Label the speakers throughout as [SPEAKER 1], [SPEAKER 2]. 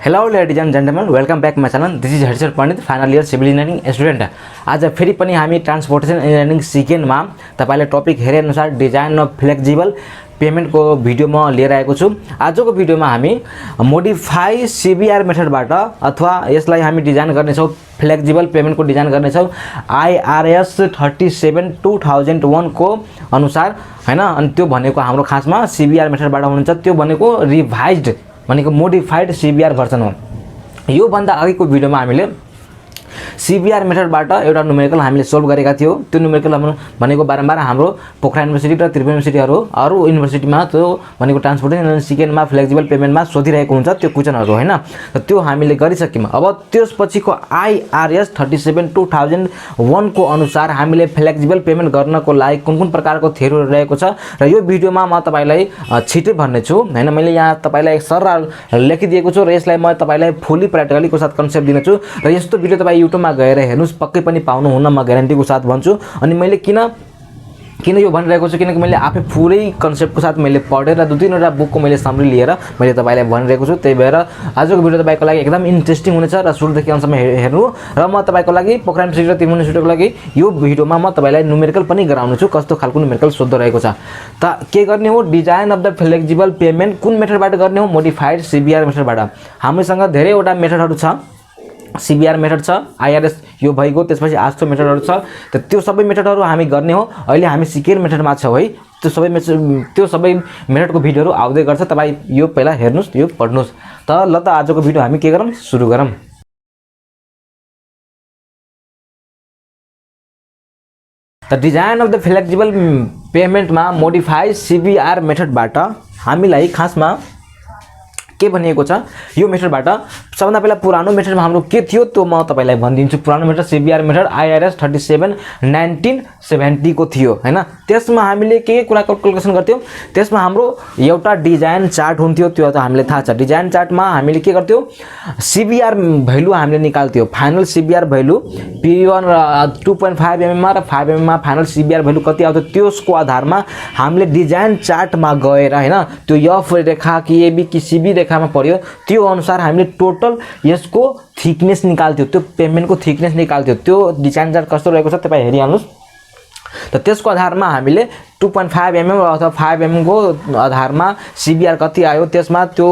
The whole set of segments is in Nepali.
[SPEAKER 1] Hello ladies and gentlemen, welcome back my channel. This is Harishar Pandit, final year civil engineering student. आज फेरि पनि हामी ट्रान्सपोर्टेसन इन्जिनियरिङ सेकेन्डमा तपाईलाई टपिक हेरेअनुसार डिजाइन अफ फ्लेक्जिबल पेमेन्टको भिडियो म लिएर आएको छु। आजको भिडियोमा हामी मोडिफाई सीबीआर मेथडबाट अथवा यसलाई हामी डिजाइन गर्नेछौँ, फ्लेक्जिबल पेमेन्टको डिजाइन गर्नेछौँ IRS 37/2001 को अनुसार हैन। अनि त्यो भनेको हाम्रो खासमा सीबीआर मेथडबाट हुन्छ, त्यो भनेको रिभाइज्ड भनेको मोडिफाइड सीबीआर भर्जन हो। यो भन्दा अघिको भिडियोमा हामीले सीबीआर मेथडबाट एउटा न्युमेरिकल हामीले सोल्भ गरेका थियौँ। त्यो न्युमेरिकल भनेको बारम्बार हाम्रो पोखरा युनिभर्सिटी र त्रिभुवन युनिभर्सिटीहरू अरू युनिभर्सिटीमा त्यो भनेको ट्रान्सपोर्टेसन सेकेन्डमा फ्लेक्जिबल पेमेन्टमा सोधिरहेको हुन्छ त्यो क्वेशनहरू हैन। त्यो हामीले गरिसक्यौँ। अब त्यसपछिको IRS 37/2001 को अनुसार हामीले फ्लेक्जिबल पेमेन्ट गर्नको लागि कुन कुन प्रकारको थ्योरीहरू रहेको छ र यो भिडियोमा म तपाईलाई छिटै भन्ने छु हैन। मैले यहाँ तपाईलाई सरल लेखिदिएको छु र यसलाई म तपाईलाई फुल्ली प्र्याक्टिकलीको साथ कन्सेप्ट दिनेछु र यस्तो भिडियो तपाईँ युट्युबमा गएर हेर्नुस्, पक्कै पनि पाउनुहुन्न, म ग्यारेन्टीको साथ भन्छु। अनि मैले किन यो भनिरहेको छु किनकि मैले आफै पुरै कन्सेप्टको साथ मैले पढेर दुई तीनवटा बुकको मैले समरी लिएर मैले तपाईलाई भनिरहेको छु। त्यही भएर आजको भिडियो तपाईको लागि एकदम इन्ट्रेस्टिङ हुनेछ र सुरुदेखि अन्तसम्म हेर्नु। र म तपाईको लागि पोखरा युनिभर्सिटी र त्रिभुवन युनिभर्सिटीको लागि यो भिडियोमा म तपाईलाई न्युमेरिकल पनि गराउनु छु, कस्तो खालको न्युमेरिकल सोध्दै रहेको छ। त के गर्ने हो, design of the flexible payment कुन मेथडबाट गर्ने हो, मोडिफाइड सीबीआर मेथडबाट। हामीसँग धेरैवटा मेथडहरू छ। सीबीआर मेथड छ, IRS यो भइगयो, त्यसपछि आस्थो मेथडहरू छ। त त्यो सबै मेथडहरू हामी गर्ने हो। अहिले हामी सेकेन्ड मेथडमा छौँ है। त्यो सबै मेथडको भिडियोहरू आउँदै गर्छ, तपाईँ यो पहिला हेर्नुस्, यो पढ्नुस्। त ल त आजको भिडियो हामी के गरौँ, सुरु गरौँ। त डिजाइन अफ द फ्लेक्जिबल पेमेन्टमा मोडिफाई सीबीआर मेथडबाट हामीलाई खासमा के भनिएको छ, यो मेथडबाट सबभन्दा पहिला पुरानो मेथडमा हाम्रो के थियो त्यो म तपाईलाई भनिदिन्छु। पुरानो मेथड सीबीआर मेथड IRS 37/1970 को थियो हैन। त्यसमा हामीले के कुरा क्याल्कुलेसन गर्थ्यौं, त्यसमा हाम्रो एउटा डिजाइन चार्ट हुन्थ्यो, त्यो त हामीले थाहा छ। डिजाइन चार्टमा हामीले के गर्थ्यौं, सीबीआर भ्यालु हामीले निकाल्थ्यौं। Final CBR value P1 2.5 mm र 5 mm मा फाइनल सीबीआर भ्यालु कति आउँथ्यो त्यसको आधारमा हामीले डिजाइन चार्टमा गएर हैन, त्यो F रेखा कि AB कि CB रेखामा पर्यो त्यो अनुसार हामीले टोटल यसको थिकनेस निकाल्थ्यो, त्यो पेमेन्टको थिकनेस निकाल्थ्यो। त्यो डिजाइन चार्ट कस्तो रहेको छ तपाई हेरिहाल्नुस्। त त्यसको आधारमा हामीले 2.5 mm अथवा 5 mm को आधारमा सीबीआर कति आयो त्यसमा त्यो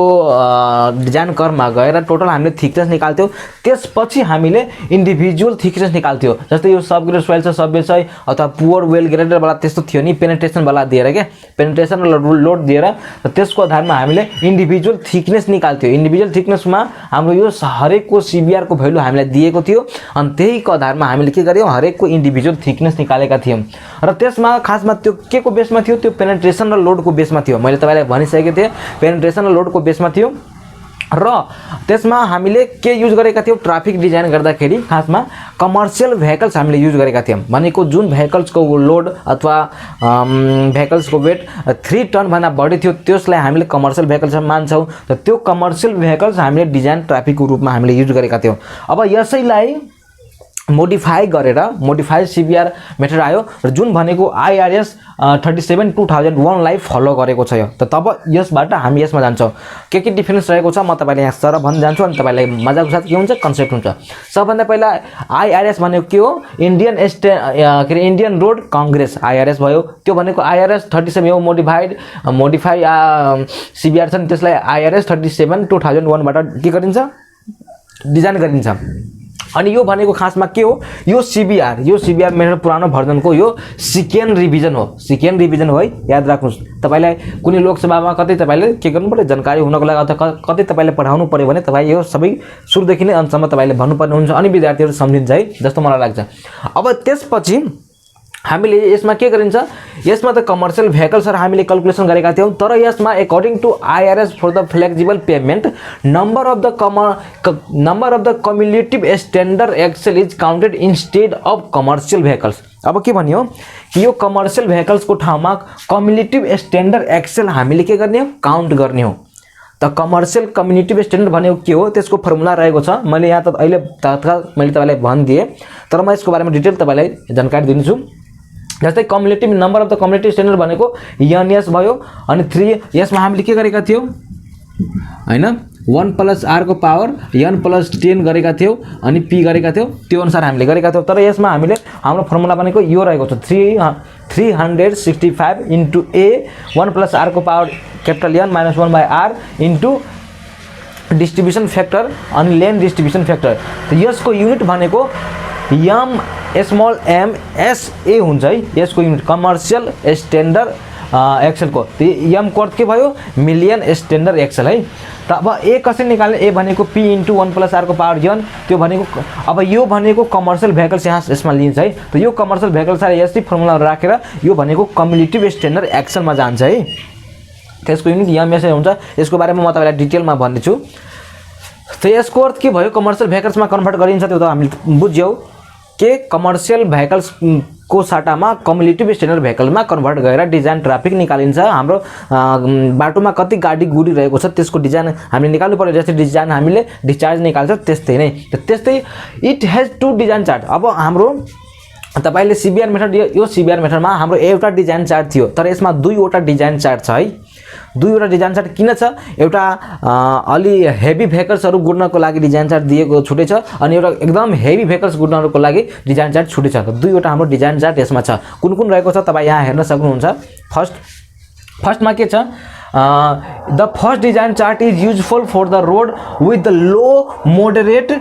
[SPEAKER 1] डिजाइन कर्वमा गएर टोटल हामीले थिकनेस निकाल्थ्यौं। त्यसपछि हामीले इन्डिभिजुअल थिकनेस निकाल्थ्यौं। जस्तै यो सब ग्रेड सोइल छ, सब्बे छ अथवा पुअर वेल ग्रेडेड वाला त्यस्तो थियो नि, पेनिट्रेसन वाला दिएर के पेनिट्रेसन र लोड दिएर त्यसको आधारमा हामीले इन्डिभिजुअल थिकनेस निकाल्थ्यौं। इन्डिभिजुअल थिकनेसमा हाम्रो यो हरेकको सीबीआर को भ्यालु हामीलाई दिएको थियो अनि त्यहीको आधारमा हामीले के गर्यौं, हरेकको इन्डिभिजुअल थिकनेस निकालेका थियौं। र त्यसमा खासमा त्यो के को बेसमा थियो, त्यो पेनिट्रेसन र लोडको बेसमा थियो। मैले तपाईलाई भनिसकेको थिएँ, पेनिट्रेसन र लोडको बेसमा थियो। र त्यसमा हामीले के युज गरेका थियौं, ट्राफिक डिजाइन गर्दाखेरि खासमा कमर्शियल भेहिकल्स हामीले युज गरेका थियौं। भनेको जुन भेहिकल्सको लोड अथवा भेहिकल्सको वेट 3 टन भन्दा बढी थियो त्यसलाई हामीले कमर्शियल भेहिकल्स मान्छौं। त त्यो कमर्शियल भेहिकल्स हामीले डिजाइन ट्राफिकको रूपमा हामीले युज गरेका थियौं। अब यसैलाई मोडिफाई गरेर मोडिफाइड सीबीआर मेथड आयो र जुन भनेको IRS 37/2001 लाई फलो गरेको छ। त तब यसबाट हामी यसमा जान्छौं, के डिफरेन्स रहेको छ म तपाईलाई यहाँ सर भन्न जान्छु अनि तपाईलाई मजाको साथ के हुन्छ, कन्सेप्ट हुन्छ। सबभन्दा पहिला IRS भनेको के हो, इन्डियन रोड कांग्रेस IRS भयो। त्यो भनेको IRS 37 यो मोडिफाई सीबीआर छ नि, त्यसलाई IRS 37/2001 बाट के गरिन्छ, डिजाइन गरिन्छ। अनि यो भनेको खासमा के हो, यो सीबीआर मेथड पुरानो भर्जनको यो सेकेन्ड रिभिजन हो। सेकेन्ड रिभिजन हो है, याद राख्नुस्। तपाईलाई कुनै लोकसभामा कतै तपाईले के गर्नु पर्यो, जानकारी हुनको लागि अथवा कतै तपाईले पढाउनु पर्यो भने तपाई यो सबै सुरुदेखि नै अन्तसम्म तपाईले भन्नुपर्ने हुन्छ अनि विद्यार्थीहरु सम्झिन्छ है, जस्तो मलाई लाग्छ। अब त्यसपछि हामीले यसमा के गरिन्छ, यसमा त कमर्शियल भेहिकल्सहरु हामीले क्याल्कुलेसन गरेका थियौं। तर यसमा according to IRS for the flexible pavement number of the cumulative standard axle is counted instead of commercial vehicles. अब के भन्यो कि यो कमर्शियल भेहिकल्स को ठाउँमा कम्युलेटिभ स्ट्यान्डर्ड एक्सेल हामीले के गर्ने हो, काउन्ट गर्ने हो। त कमर्शियल कम्युलेटिभ स्ट्यान्डर्ड भनेको के हो, त्यसको फर्मुला रहेको छ। मैले यहाँ त अहिले तत्काल मैले तपाईलाई भनिदिए, तर म यसको बारेमा डिटेल तपाईलाई जानकारी दिन्छु। जस्तै कम्युलेटिभ number of the cumulative standard भनेको NS भयो। अनि 3 यसमा हामीले के गरेका थियौं हैन, 1 + r को पावर n + 10 गरेका थियौँ अनि p गरेका थियौँ, त्यो अनुसार हामीले गरेका थियौँ। तर यसमा हामीले हाम्रो फर्मुला भनेको यो रहेको छ 365 * a 1 + r को power N - 1/r into distribution factor अनि लेन डिस्ट्रिब्युसन फ्याक्टर। त यसको युनिट भनेको m हुन्छ है, यसको युनिट कमर्सियल स्ट्यान्डर्ड एक्सेल को। तो m को अर्थ के भयो मिलियन स्ट्यान्डर्ड एक्सेल है। त अब a कसरी निकाल्ने, a भनेको p * 1 + r को पावर n, त्यो भनेको अब यो भनेको कमर्सियल भेहिकल्स यहाँ यसमा लिन्छ है। त यो कमर्सियल भेहिकल्सलाई यस्तै फर्मुला राखेर यो भनेको कम्युलेटिभ स्ट्यान्डर्ड एक्सेलमा जान्छ है। त्यसको युनिट एमएस हुन्छ। यसको बारेमा म तपाईलाई डिटेलमा भन्नेछु। त यसको अर्थ के भयो, कमर्सियल भेहिकल्समा कन्भर्ट गरिन्छ, त्यो त हामीले बुझ्यौ के कमर्सियल भेहिकल्स को साटामा कम्युलेटिभ स्ट्यान्डर्ड भेहिकलमा कन्भर्ट गरेर डिजाइन ट्राफिक निकालिन्छ। हाम्रो बाटोमा कति गाडी गुडिरहेको छ त्यसको डिजाइन हामीले निकाल्नु पर्यो। जस्तै डिजाइन हामीले डिस्चार्ज निकाल्छ त्यस्तै नै। त्यस्तै it has to design chart. अब हाम्रो तपाईले सीबीआर मेथड, यो सीबीआर मेथडमा हाम्रो एउटा डिजाइन चार्ट थियो, तर यसमा दुईवटा डिजाइन चार्ट छ है। दुईवटा डिजाइन चार्ट किन छ, एउटा अलि हेभी भेहिकल्सहरु गुड्नको लागि डिजाइन चार्ट दिएको छुट्टै छ अनि एउटा एकदम हेभी भेहिकल्स गुड्नको लागि डिजाइन चार्ट छुट्टै छ। दुईवटा हाम्रो डिजाइन चार्ट यसमा छ। कुन कुन रहेको छ तपाई यहाँ हेर्न सक्नुहुन्छ। फर्स्टमा के छ, the first design chart is useful for the road with the low moderate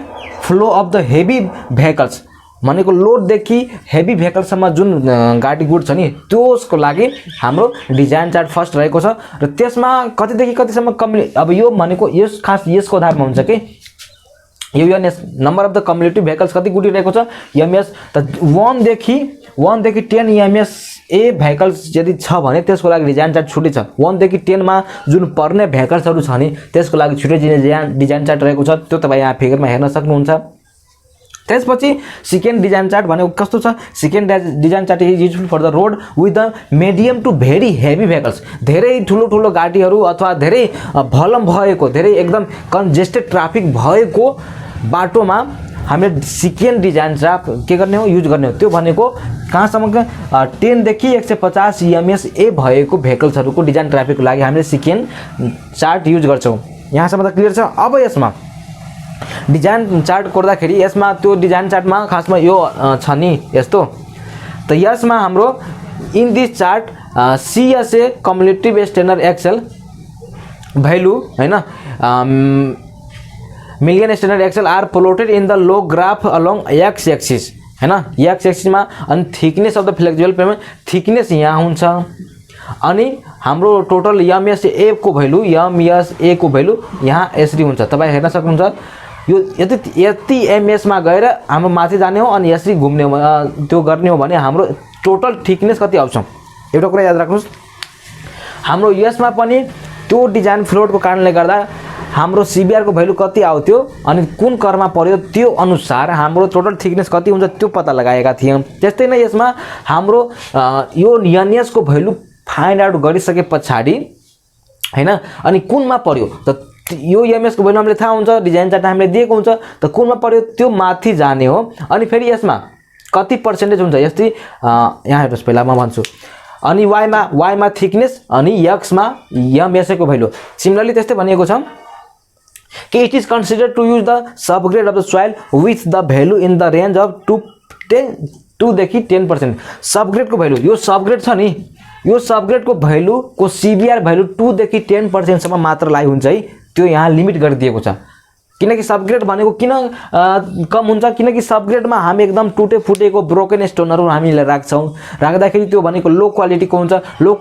[SPEAKER 1] flow of the heavy vehicles. भनेको लोडदेखि हेभी भेहिकलसम्म जुन गाडी गुड्छ नि त्यसको लागि हाम्रो डिजाइन चार्ट फर्स्ट रहेको छ। र त्यसमा कतिदेखि कतिसम्म अब यो भनेको यस खास यसको आधारमा हुन्छ कि यो एनएस number of the cumulative vehicles कति गुडिरहेको छ एमएस। त 1 देखि 10 एमएस ए भेहिकल्स यदि छ भने त्यसको लागि डिजाइन चार्ट छुट्टै छ। 1 देखि 10 मा जुन पर्ने भेहिकल्सहरु छ नि त्यसको लागि छुट्टै डिजाइन चार्ट रहेको छ। त्यो तपाई यहाँ फिगरमा हेर्न सक्नुहुन्छ। त्यसपछि सेकेन्ड डिजाइन चार्ट भनेको कस्तो छ, second design chart is useful for the road with the medium to very heavy vehicles. धेरै ठुलो गाडीहरु अथवा धेरै भलम भएको, धेरै एकदम कन्जेस्टेड ट्राफिक भएको बाटोमा हामीले सेकेन्ड डिजाइन चार्ट के गर्ने हो, युज गर्ने हो। त्यो भनेको कहाँसम्मको 10 देखि 150 एमएस ए भएको भेहिकल्सहरुको डिजाइन ट्राफिकको लागि हामीले सेकेन्ड चार्ट युज गर्छौं। यहाँसम्म त क्लियर छ। अब यसमा डिजाइन चार्ट कोर्दाखेरि यसमा त्यो डिजाइन चार्टमा खासमा यो छ नि यस्तो। त यसमा हाम्रो in this chart CSA cumulative standard axle value हैन million standard axle are plotted in the log graph along X axis हैन। एक्स एक्सिसमा अनि thickness of the flexible pavement thickness यहाँ हुन्छ अनि हाम्रो टोटल एमएसए को भ्यालु एमएसए को भ्यालु यहाँ यसरी हुन्छ। तपाई हेर्न सक्नुहुन्छ। यो यति एमएस मा गएर हाम्रो माथि जाने हो अनि यसरी घुम्ने हो, त्यो गर्ने हो भने हाम्रो टोटल थिकनेस कति आउँछ। एउटा कुरा याद राख्नुस्, हाम्रो यसमा पनि त्यो डिजाइन फ्लोटको कारणले गर्दा हाम्रो सीबीआर को भ्यालु कति आउँथ्यो अनि कुन करमा पर्यो त्यो अनुसार हाम्रो टोटल थिकनेस कति हुन्छ त्यो पत्ता लगाएका थियौं। त्यस्तै नै यसमा हाम्रो यो एनएस को भ्यालु फाइन्ड आउट गरिसके पछाडी हैन अनि कुनमा पर्यो त यो एमएस को भ्यालु हामीले थाहा हुन्छ, डिजाइन चार्ट हामीले दिएको हुन्छ, त कुनमा पर्यो त्यो माथि जाने हो। अनि फेरि यसमा कति पर्सेन्टेज हुन्छ यस्तै यहाँ हेर्नुस्, पहिला म भन्छु। अनि वाइ मा थिकनेस अनि एक्स मा एमएसए को भ्यालु सिमिलरली त्यस्तै भनिएको छ कि it is considered to use the subgrade of the soil with the value in the range of 2 देखि 10%। सबग्रेड को भ्यालु, यो सबग्रेड छ नि, यो सबग्रेड को भ्यालु को सीबीआर भ्यालु 2 देखि 10% सम्म मात्र लाई हुन्छ है। त्यो यहाँ लिमिट गरिदिएको छ। किनकि सबग्रेड भनेको किन कम हुन्छ, किनकि सबग्रेडमा हामी एकदम टुटे फुटेको ब्रोकन स्टोनहरु हामीले राख्छौं। राख्दाखेरि त्यो भनेको लो क्वालिटीको हुन्छ। लो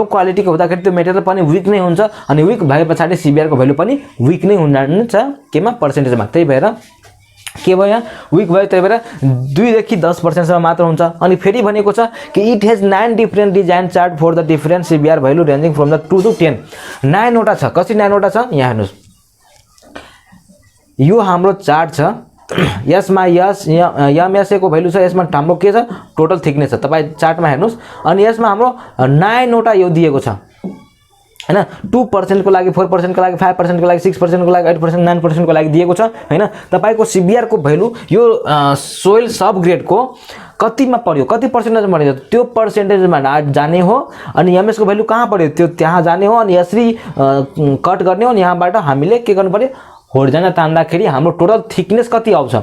[SPEAKER 1] क्वालिटीको हुँदाखेरि त्यो मेटेरियल पनि वीक नै हुन्छ अनि वीक भएपछि सीबीआर को भ्यालु पनि वीक नै हुन्छ केमा पर्सेन्टेजमा। त्यही भएर के भयो यहाँ वीक भयो, त्यही भएर 2 देखि 10% सम्म मात्र हुन्छ। अनि फेरि भनेको छ कि it has 9 different design chart for the different CBR value ranging from the 2 to 10। 9 वटा छ। कसरी 9 वटा छ यहाँ हेर्नुस्। यो हाम्रो चार्ट छ। यसमा एमएसए को भ्यालु छ, यसमा हाम्रो के छ टोटल थिकनेस छ। तपाई चार्टमा हेर्नुस् अनि यसमा हाम्रो 9 वटा यो दिएको छ। हैन 2% को लागि 4% को लागि 5% को लागि 6% को लागि 8% 9% को लागि दिएको छ हैन। तपाईको सीबीआर को भ्यालु यो सोइल सब ग्रेड को कतिमा पर्यो, कति पर्सेन्टेज पर्यो त्यो पर्सेन्टेजमा जाने हो अनि एमएस को भ्यालु कहाँ पर्यो त्यो त्यहाँ जाने हो अनि यसरी कट गर्ने हो अनि यहाँबाट हामीले के गर्नु पर्यो होरिजोन्टल तान्दाखेरि हाम्रो टोटल थिकनेस कति आउँछ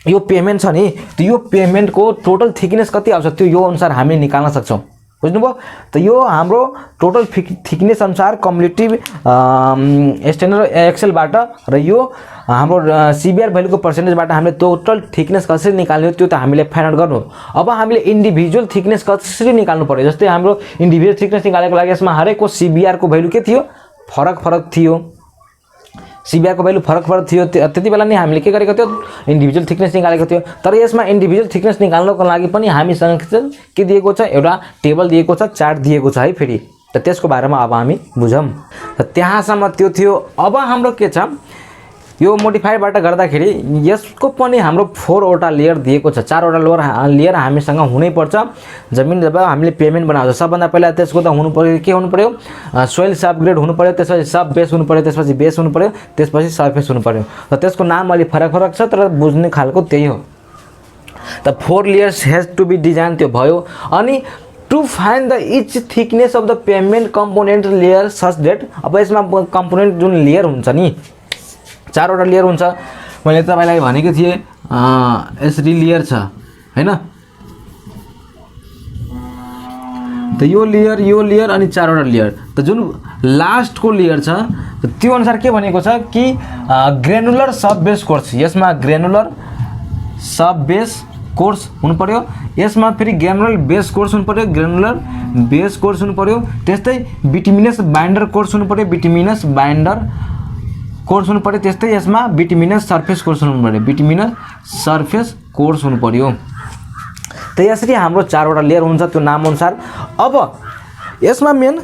[SPEAKER 1] यो पेमेन्ट छ नि त्यो यो पेमेन्ट को टोटल थिकनेस कति आउँछ त्यो यो अनुसार हामी निकाल्न सक्छौं बुझ्नुभयो। त यो हाम्रो टोटल थिकनेस अनुसार कम्युलेटिभ स्ट्यान्डर्ड एक्सेल बाट र यो हाम्रो सीबीआर भ्यालु को पर्सेन्टेजबाट हामीले टोटल थिकनेस कसरी निकाल्ने हो त्यो त हामीले फाइन्ड आउट गर्नु। अब हामीले इन्डिभिजुअल थिकनेस कसरी निकाल्नु पर्यो जस्तै हाम्रो इन्डिभिजुअल थिकनेस निकालेको लागि यसमा हरेकको सीबीआर को भ्यालु के थियो फरक थियो, सीबीआर को भ्यालु फरक थियो। त्यति बेला नि हामीले के गरेको थियो इन्डिभिजुअल थिकनेस निकालेको थियो। तर यसमा इन्डिभिजुअल थिकनेस निकाल्नको लागि पनि हामीसँग के दिएको छ एउटा टेबल दिएको छ, चार्ट दिएको छ है फेरि। त त्यसको बारेमा अब हामी बुझौं। त त्यहाँसम्म त्यो थियो। अब हाम्रो के छ यो मोडिफाई बाट गर्दाखेरि यसको पनि हाम्रो 4 वटा लेयर दिएको छ, 4 वटा लेयर हामीसँग हुनै पर्छ। जमिन जब हामीले पेमेन्ट बनाउँछ सबभन्दा पहिला त्यसको त हुनु पर्यो के हुनु पर्यो सोइल सब ग्रेड हुनु पर्यो, त्यसपछि सब बेस हुनु पर्यो, त्यसपछि बेस हुनु पर्यो, त्यसपछि सरफेस हुनु पर्यो। र त्यसको नाम अलि फरक छ तर बुझ्ने खालको त्यही हो। त 4 layers has to be design त्यो भयो। अनि to find the each thickness of the pavement component layer such that अब यसमा कम्पोनेन्ट जुन लेयर हुन्छ नि 4 वटा लेयर हुन्छ। मैले तपाईलाई भनेको थिए यसरी लेयर छ हैन। त यो लेयर अनि 4 वटा लेयर। त जुन लास्ट को लेयर छ त्यो अनुसार के भनेको छ कि ग्रेनुलर सब बेस कोर्स, यसमा ग्रेनुलर सब बेस कोर्स हुनु पर्यो, यसमा फेरि ग्रेनुलर बेस कोर्स हुनु पर्यो, ग्रेनुलर बेस कोर्स हुनु पर्यो, त्यस्तै बिटुमिनस बाइन्डर कोर्स हुनु पर्यो, बिटुमिनस बाइन्डर कोर्स हुनु पर्यो, त्यस्तै यसमा बिटुमिनस सरफेस कोर्स हुनु पर्यो, बिटुमिनस सरफेस कोर्स हुनु पर्यो। त यसरी हाम्रो 4 वटा लेयर हुन्छ त्यो नाम अनुसार। अब यसमा मेन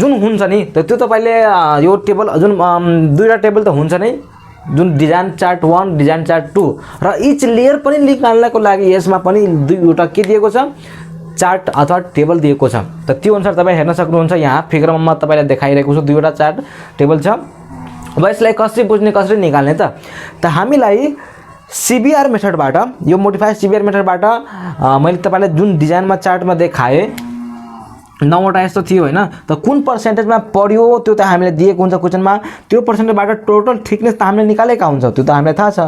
[SPEAKER 1] जुन हुन्छ नि त त्यो तपाईले यो टेबल जुन दुईटा टेबल त हुन्छ नै जुन डिजाइन चार्ट 1 डिजाइन चार्ट 2 र इच लेयर पनि निकाल्नको लागि यसमा पनि दुईवटा के दिएको छ चार्ट अथवा टेबल दिएको छ। त त्यो अनुसार तपाई हेर्न सक्नुहुन्छ यहाँ फिगरमा म तपाईलाई देखाइरहेको छु दुईवटा चार्ट टेबल छ। अब यसलाई कसरी बुझ्ने कसरी निकाल्ने त हामीलाई सीबीआर मेथडबाट यो मोडिफाई सीबीआर मेथडबाट मैले तपाईलाई जुन डिजाइनमा चार्टमा देखाए 9 वटा यस्तो थियो हैन। त कुन पर्सेन्टेजमा पर्यो त्यो त हामीले दिएको हुन्छ क्वेशनमा, त्यो पर्सेन्टेजबाट टोटल थिकनेस त हामीले निकालेका हुन्छ त्यो त हामीलाई थाहा छ।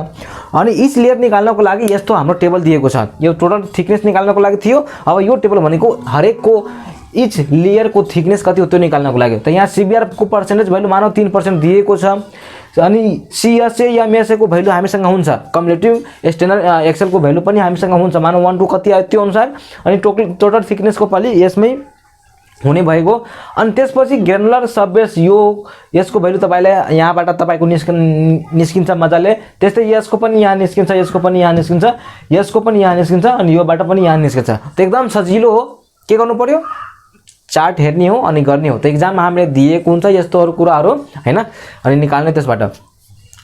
[SPEAKER 1] अनि इच लेयर निकाल्नको लागि यस्तो हाम्रो टेबल दिएको छ, यो टोटल थिकनेस निकाल्नको लागि थियो। अब यो टेबल भनेको हरेकको इच लेयर को थिकनेस कति हो त्यो निकाल्नको लागि। त यहाँ सीबीआर को पर्सेन्टेज भ्यालु मानौ 3% दिएको छ अनि सीएसए या एमएसए को भ्यालु हामीसँग हुन्छ, कम्युलेटिभ स्ट्यान्डर्ड एक्सेल को भ्यालु पनि हामीसँग हुन्छ मानौ 1 2 कति आयो त्यो अनुसार अनि टोटल थिकनेस को पनि यसमै हुने भएको। अनि त्यसपछि ग्रेनुलर सबबेस यो यसको भ्यालु तपाईलाई यहाँबाट तपाईको निस्किन्छ मजाले, त्यस्तै यसको पनि यहाँ निस्किन्छ, यसको पनि यहाँ निस्किन्छ, यसको पनि यहाँ निस्किन्छ अनि योबाट पनि यहाँ निस्किन्छ। त एकदम सजिलो हो, के गर्नु पर्यो चार्ट हेर्ने हो अनि गर्ने हो। त एक्जाममा हामीले दिएको हुन्छ यस्तोहरु कुराहरु हैन अनि निकाल्ने त्यसबाट।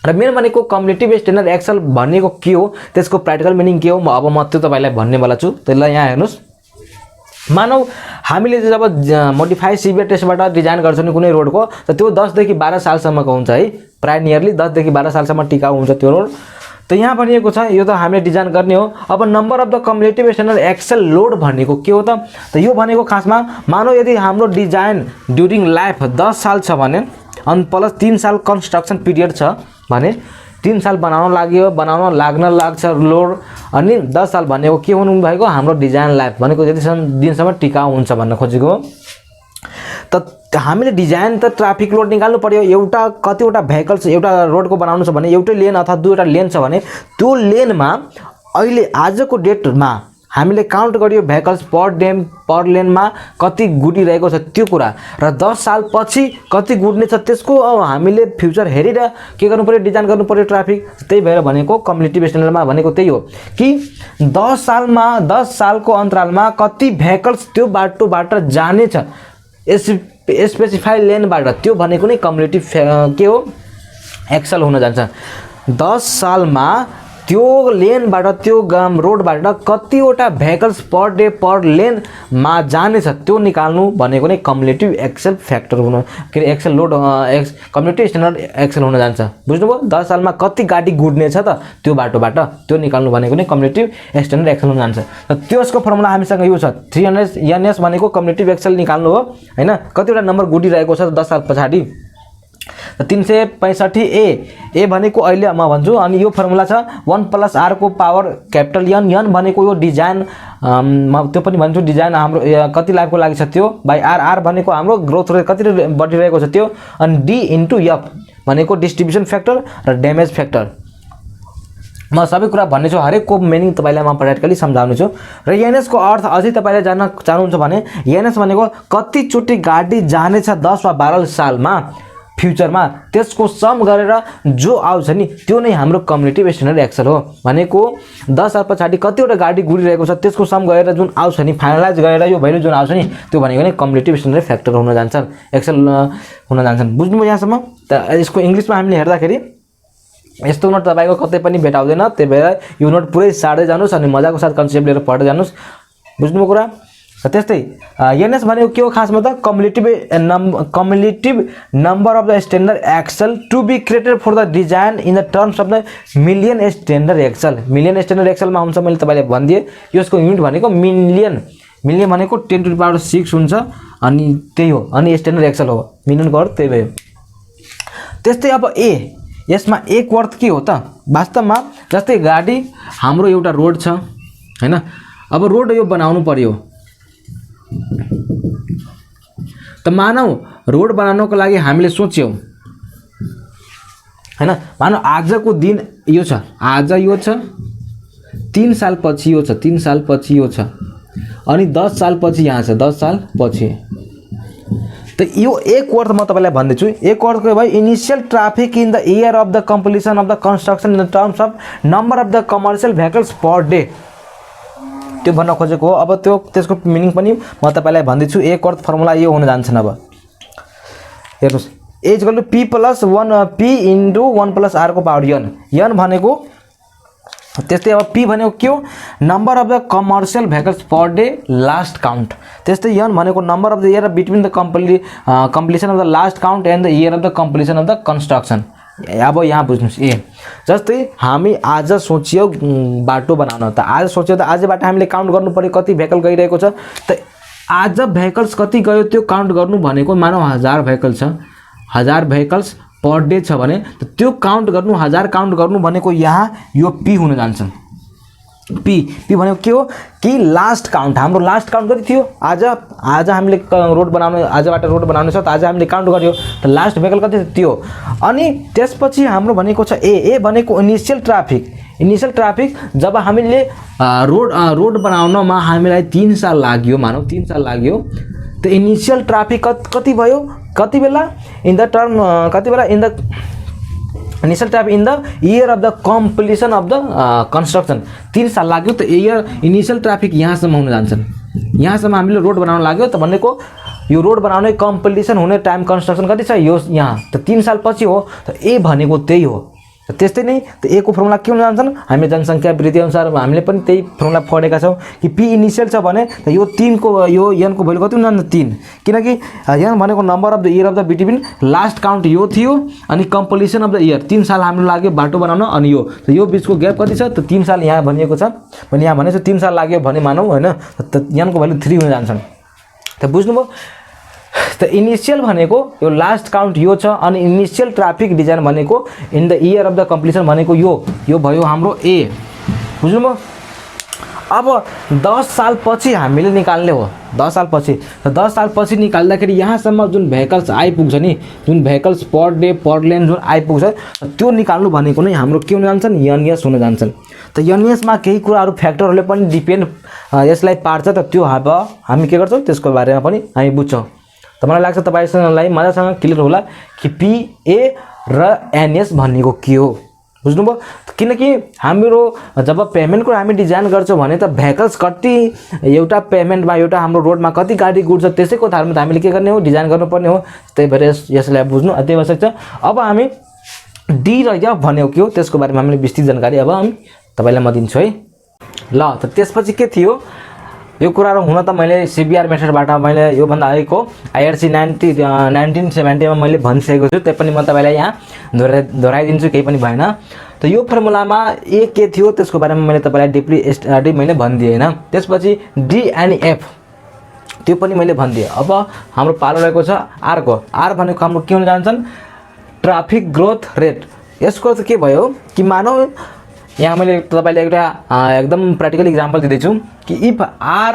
[SPEAKER 1] र मेन भनेको कम्युलेटिभ स्ट्यान्डर्ड एक्सेल भनेको के हो त्यसको प्र्याक्टिकल मिनिङ के हो अब म त्यो तपाईलाई भन्ने वाला छु। त्यसलाई यहाँ हेर्नुस्, मानौ हामीले जब मोडिफाई सीबीआर टेस्टबाट डिजाइन गर्छौं नि कुनै रोडको त त्यो 10 देखि 12 सालसम्मको हुन्छ है, प्राय नियरली 10 देखि 12 सालसम्म टिकाउ हुन्छ त्यो रोड। त यहाँ भनिएको छ यो त हामीले डिजाइन गर्ने हो। अब number of the cumulative standard axle load भनेको के हो त यो भनेको खासमा मानौ यदि हाम्रो डिजाइन ड्युरिङ लाइफ 10 साल छ भने अनि प्लस 3 साल कन्स्ट्रक्सन पिरियड छ भने 3 साल बनाउन लाग्न लाग्छ लोड अनि 10 साल भनेको के हुनु भएको हाम्रो डिजाइन लाइफ भनेको यतिसम्म दिनसम्म टिकाउ हुन्छ भन्न खोजेको। त हामीले डिजाइन त ट्राफिक लोड निकाल्नु पर्यो, एउटा कतिवटा भेहिकल्स एउटा रोडको बनाउनु छ भने एउटै लेन अथवा दुईवटा लेन छ भने त्यो लेनमा अहिले आजको डेटमा हामीले काउन्ट गरियो भेहिकल्स पर लेनमा कति गुडिरहेको छ त्यो कुरा र 10 साल पछि कति गुड्ने छ त्यसको हामीले फ्युचर हेरेर के गर्नु पर्यो डिजाइन गर्नु पर्यो ट्राफिक। त्यही भएर भनेको कम्युलेटिभ स्ट्यान्डर्डमा भनेको त्यही हो कि 10 सालको अन्तरालमा कति भेहिकल्स त्यो बाटोबाट जाने छ स्पेसिफाई लेनबाट त्यो भनेको नै कम्युलेटिभ के हो एक्सेल हुन जान्छ। 10 सालमा त्यो लेनबाट त्यो रोडबाट कतिवटा भेहिकल्स पर डे पर लेनमा जानेछ त्यो निकाल्नु भनेको नै कम्युलेटिभ एक्सेल फ्याक्टर हुनु के अरे एक्सेल लोड कम्युलेटिभ स्ट्यान्डर्ड एक्सेल हुन जान्छ। बुझ्नुभयो? 10 सालमा कति गाडी गुड्नेछ त त्यो बाटोबाट त्यो निकाल्नु भनेको नै कम्युलेटिभ स्ट्यान्डर्ड एक्सेल हुन जान्छ। र त्यसको फर्मुला हामीसँग यो छ 300 NS भनेको कम्युलेटिभ एक्सेल निकाल्नु हो हैन। कतिवटा नम्बर गुडिरहेको छ 10 साल पछाडि 365 ए भनेको अहिले म भन्छु। अनि यो फर्मुला छ 1 + r को पावर क्यापिटल n भनेको यो डिजाइन म त्यो पनि भन्छु डिजाइन हाम्रो कति लाखको लागि छ त्यो बाइ r भनेको हाम्रो ग्रोथ रेट कति बढिरहेको छ त्यो अनि d * f भनेको डिस्ट्रिब्युसन फ्याक्टर र ड्यामेज फ्याक्टर। म सबै कुरा भन्ने छु, हरेकको मिनिङ तपाईलाई म प्र्याक्टिकली सम्झाउने छु। र एनएस को अर्थ अझै तपाईले जान्न चाहनुहुन्छ भने एनएस भनेको कति चोटी गाडी जानेछ 10 वा 12 सालमा फ्युचरमा त्यसको सम गरेर जो आउँछ नि त्यो नै हाम्रो कम्युलेटिभ स्ट्यान्डर्ड एक्सेल हो। भनेको 10 साल पछाडि कतिवटा गाडी गुडिरहेको छ त्यसको सम गरेर जुन आउँछ नि फाइनलाइज गरेर यो भ्यालु जुन आउँछ नि त्यो भनेको नै कम्युलेटिभ स्ट्यान्डर्ड फ्याक्टर हुन जान्छ एक्सेल हुन जान्छन्। बुझ्नुभयो यहाँसम्म? त यसको इंग्लिशमा हामीले हेर्दाखेरि यस्तो नोट तपाईको कतै पनि भेटाउँदैन, त्यही भएर यो नोट पुरै सार्दै जानुस् अनि मजाको साथ कन्सेप्ट लिएर पढ्दै जानुस्। बुझ्नुभयो कुरा? त्यस्तै एनएस भनेको के हो खासमा त cumulative number of the standard axle to be created for the design in the terms of the million standard axle. Million standard एक्सेलमा हुन्छ मैले तपाईलाई भनिदिए यसको युनिट भनेको मिलियन भनेको 10⁶ हुन्छ अनि त्यही हो अनि स्ट्यान्डर्ड एक्सेल हो मिलियन को अर्थ त्यही भयो। त्यस्तै अब यसमा एक अर्थ के हो त वास्तवमा जस्तै गाडी हाम्रो एउटा रोड छ हैन। अब रोड यो बनाउनु पर्यो त मानौ रोड बनाउनको लागि हामीले सोच्यौ हैन। मानौ आजको दिन यो छ, आज यो छ, 3 साल पछि यो छ, 3 साल पछि यो छ अनि 10 साल पछि यहाँ छ, 10 साल पछि। तो यो एक अर्थ म तपाईलाई भन्दैछु। एक अर्थ के भाइ initial traffic in the year of the completion of the construction in the terms of number of the commercial vehicles per day त्यो भन्न खोजेको हो। अब त्यो त्यसको मिनिङ पनि म तपाईलाई भन्दैछु। एक अर्थ फर्मुला यो हुन जान्छन्। अब हेर्नुस् H = P + 1 P * 1 + r को पावर n भनेको त्यस्तै अब P भनेको के हो number of the commercial vehicles per day last count. त्यस्तै n भनेको number of the year between the completion of the last count and the year of the completion of the construction. अब यहाँ बुझ्नुस् जस्तै हामी आज सोच्यौ बाटो बनाउन त आज सोच्यौ त आजबाट हामीले काउन्ट गर्नु पर्यो कति भेहिकल गइरहेको छ त आज भेहिकल्स कति गयो त्यो काउन्ट गर्नु भनेको मानौ 1000 भेहिकल छ 1000 भेहिकल्स पर डे छ भने त्यो काउन्ट गर्नु 1000 काउन्ट गर्नु भनेको यहाँ यो P हुन जान्छ। P भनेको के हो कि लास्ट काउन्ट हाम्रो लास्ट काउन्ट कति थियो आज हामीले रोड बनाउनु आजबाट रोड बनाउनु छ त आज हामीले काउन्ट गर्यो त लास्ट भेहिकल कति थियो। अनि त्यसपछि हाम्रो भनेको छ ए भनेको इनिशियल ट्राफिक जब हामीले रोड बनाउनमा हामीलाई 3 साल लाग्यो मानौ 3 साल लाग्यो त इनिशियल ट्राफिक कति भयो कति बेला in the initial traffic in the year of the completion of the construction 3 साल लाग्यो त इनिशियल ट्राफिक यहाँसम्म हुन जान्छन्। यहाँसम्म हामीले रोड बनाउन लाग्यो त भनेको यो रोड बनाउने कम्प्लिसन हुने टाइम कन्स्ट्रक्सन कति छ यो यहाँ त 3 साल पछि हो त ए भनेको त्यही हो। त्यस्तै नै त ए को फर्मुला के हुन जान्छन् हामी जनसंख्या वृद्धि अनुसार हामीले पनि त्यही फर्मुला पढेका छौं कि P इनिशियल छ भने त यो 3 को यो n को भ्यालु कति हुन जान्छ 3 किनकि n भनेको number of the year of the between last count यो थियो अनि कम्प्लिसन अफ द इयर 3 साल हाम्रो लाग्यो बाटो बनाउन अनि यो बीचको ग्याप कति छ त 3 साल यहाँ भनिएको छ भने यहाँ भनेको 3 साल लाग्यो भने मानौ हैन त n को भ्यालु 3 हुन जान्छन्। त बुझ्नुभयो त इनिशियल भनेको यो लास्ट काउन्ट यो छ अनि इनिशियल ट्राफिक डिजाइन भनेको in the year of the completion भनेको यो भयो हाम्रो ए। बुझ्नुभयो? अब 10 साल पछि हामीले निकाल्ने हो 10 साल पछि त 10 साल पछि निकाल्दाखेरि यहाँसम्म जुन भेहिकल्स आइपुग्छ नि जुन भेहिकल्स पर डे पर लेन जुन आइपुग्छ त्यो निकाल्नु भनेको नै हाम्रो के हुन जान्छन् एनएस हुन जान्छन्। त एनएस मा केही कुराहरु फ्याक्टरहरुले पनि डिपेन्ड यसलाई पार्छ त त्यो अब हामी के गर्छौं त्यसको बारेमा पनि हामी बुझ्छौं। त मलाई लाग्छ तपाईहरुलाई मजासँग क्लियर होला कि PA र NS भनेको के हो। बुझ्नुभयो? किनकि हाम्रो जब पेमेन्टको हामी डिजाइन गर्छौं भने त भेहिकल्स कति एउटा पेमेन्टमा एउटा हाम्रो रोडमा कति गाडी गुड्छ त्यसैको आधारमा त हामीले के गर्ने हो डिजाइन गर्नुपर्ने हो। त्यही भएर यसलाई बुझ्नु अति आवश्यक छ। अब हामी डी र एफ भनेको के हो त्यसको बारेमा हामीले विस्तृत जानकारी अब तपाईलाई म दिन्छु है। ल त त्यसपछि के थियो यो कुराहरु हुन त मैले सीबीआर मेथडबाट मैले यो भन्दा अगाडिको आईआरसी 1970 मा मैले भनिसकेको छु, त्यसै पनि म तपाईलाई यहाँ दोहोऱ्याइदिन्छु, केही पनि भएन। त यो फर्मुलामा ए के थियो त्यसको बारेमा मैले तपाईलाई डिपली स्टडी मैले भनिदिए हैन। त्यसपछि डी एन्ड एफ त्यो पनि मैले भनिदिए। अब हाम्रो पालो रहेको छ आर को। आर भनेको हाम्रो के हुन जान्छन् ट्राफिक ग्रोथ रेट। यसको अर्थ के भयो कि मानौ यहाँ मैले तपाईलाई एउटा एकदम प्र्याक्टिकल एक्जाम्पल दिँदैछु कि इफ आर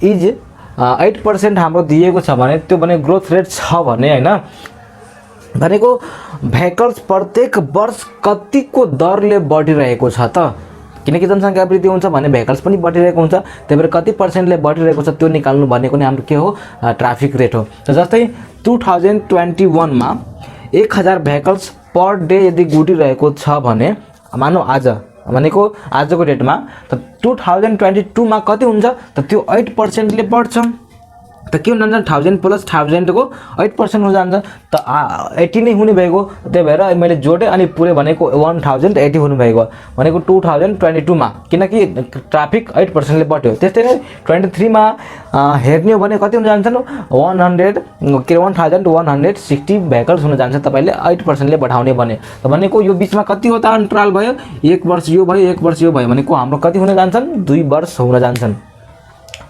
[SPEAKER 1] इज 8% हाम्रो दिएको छ भने त्यो भने ग्रोथ रेट छ भने हैन, भनेको भेहिकल्स प्रत्येक वर्ष कतिको दरले बढिरहेको छ त, किनकि जनसङ्ख्या वृद्धि हुन्छ भने भेहिकल्स पनि बढिरहेको हुन्छ, त्यही भएर कति पर्सेन्टले बढिरहेको छ त्यो निकाल्नु भनेको नै हाम्रो के हो ट्राफिक रेट हो। त जस्तै 2021 मा 1000 भेहिकल्स पर डे यदि गुडिरहेको छ भने मानौ आज भनेको आजको डेटमा त 2022 मा कति हुन्छ त त्यो 8% ले बढ्छ। त के हुन जान्छ 1000 प्लस 1000 को 8% हो जान्छ त 80 नै हुने भएको, त्यही भएर मैले जोडे अनि पुरै भनेको 1080 हुनु भएको भनेको 2022 मा, किनकि ट्राफिक 8% ले बढ्यो। त्यस्तै नै 23 मा हेर्ने हो भने कति हुन जान्छ 1160 भेहिकल्स हुन जान्छ तपाईले 8% ले बढाउने भने। त भनेको यो बीचमा कति हो त अन्तराल भयो, 1 वर्ष यो भयो 1 वर्ष यो भयो भनेको हाम्रो कति हुन जान्छन् 2 वर्ष हुन जान्छन्।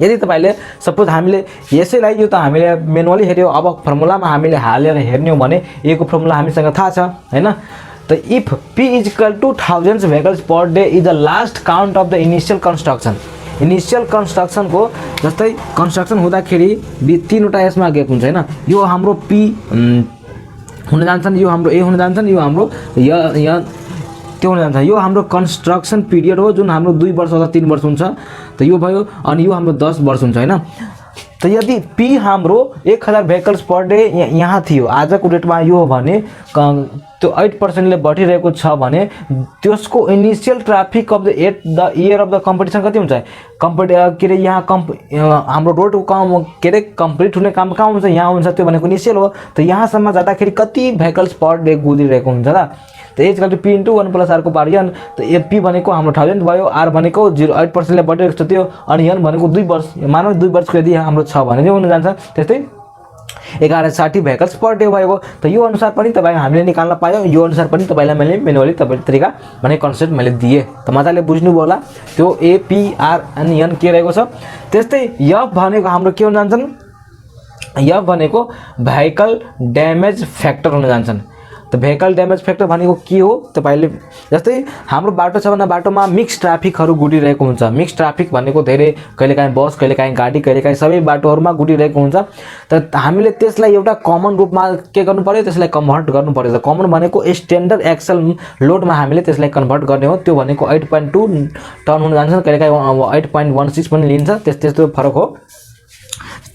[SPEAKER 1] यदि तपाईले सपोज हामीले यसैलाई यो त हामीले म्यानुअली हेर्यो, अब फर्मुलामा हामीले हालेर हेर्ने हो भने ए को फर्मुला हामीसँग थाहा छ हैन। त if p is equal to thousands vehicles per day is the last count of the initial construction. Initial construction को जस्तै कन्स्ट्रक्सन हुँदाखेरि 3 वटा यसमा गएको हुन्छ हैन, यो हाम्रो p हुन जान्छन्, यो हाम्रो a हुन जान्छन्, यो हाम्रो य त्यो हुन जान्छ। यो हाम्रो कन्स्ट्रक्सन पिरियड हो जुन हाम्रो 2 वर्ष अथवा 3 वर्ष हुन्छ, त यो भयो। अनि यो हाम्रो 10 वर्ष हुन्छ हैन। त यदि p हाम्रो 1000 भेहिकल्स पर डे यहाँ थियो आजको डेटमा यो हो भने त्यो 8% ले बढिरहेको छ भने त्यसको initial traffic of the year of the competition कति हुन्छ के रे यहाँ हाम्रो रोड काम के रे कम्प्लिट हुने काम कहाँ हुन्छ यहाँ हुन्छ, त्यो भनेको इनिशियल हो। त यहाँसम्म जाँदाखेरि कति भेहिकल्स पर डे गुडिरहेको हुन्छ त त is equal to p into 1 plus r को पावर n। त p भनेको हाम्रो 1000 भयो, r भनेको 8% ले बढिरहेको छ त्यो, अनि n भनेको 2 वर्ष। मानौ 2 वर्षको यदि हाम्रो छ भने यो हुन जान्छ त्यस्तै 1160 भेहिकल्स पर डे भएको। त यो अनुसार पनि तपाईँ हामीले निकाल्न पायो, यो अनुसार पनि तपाईलाई मैले म्यानुअली तपाईँ तरिका भने कन्सेप्ट मैले दिए। त मजाले बुझ्नु भयो होला त्यो a p r अनि n के रहेको छ। त्यस्तै f भनेको हाम्रो के हुन जान्छन्, f भनेको भेहिकल ड्यामेज फ्याक्टर हुन जान्छन्। त भेहिकल ड्यामेज फ्याक्टर भनेको के हो तपाईले जस्तै हाम्रो बाटो छ भने बाटोमा मिक्स ट्राफिकहरु गुडिरहेको हुन्छ। मिक्स ट्राफिक भनेको धेरै कहिलेकाहीँ बस कहिलेकाहीँ गाडी कहिलेकाहीँ सबै बाटोहरुमा गुडिरहेको हुन्छ। त हामीले त्यसलाई एउटा कमन रूपमा के गर्नु पर्यो, त्यसलाई कन्भर्ट गर्नु पर्यो। त कमन भनेको स्ट्यान्डर्ड एक्सल लोडमा हामीले त्यसलाई कन्भर्ट गर्ने हो। त्यो भनेको 8.2 टन हुन जान्छ, कहिलेकाहीँ 8.16 पनि लिन्छ, त्यस्तो फरक हो।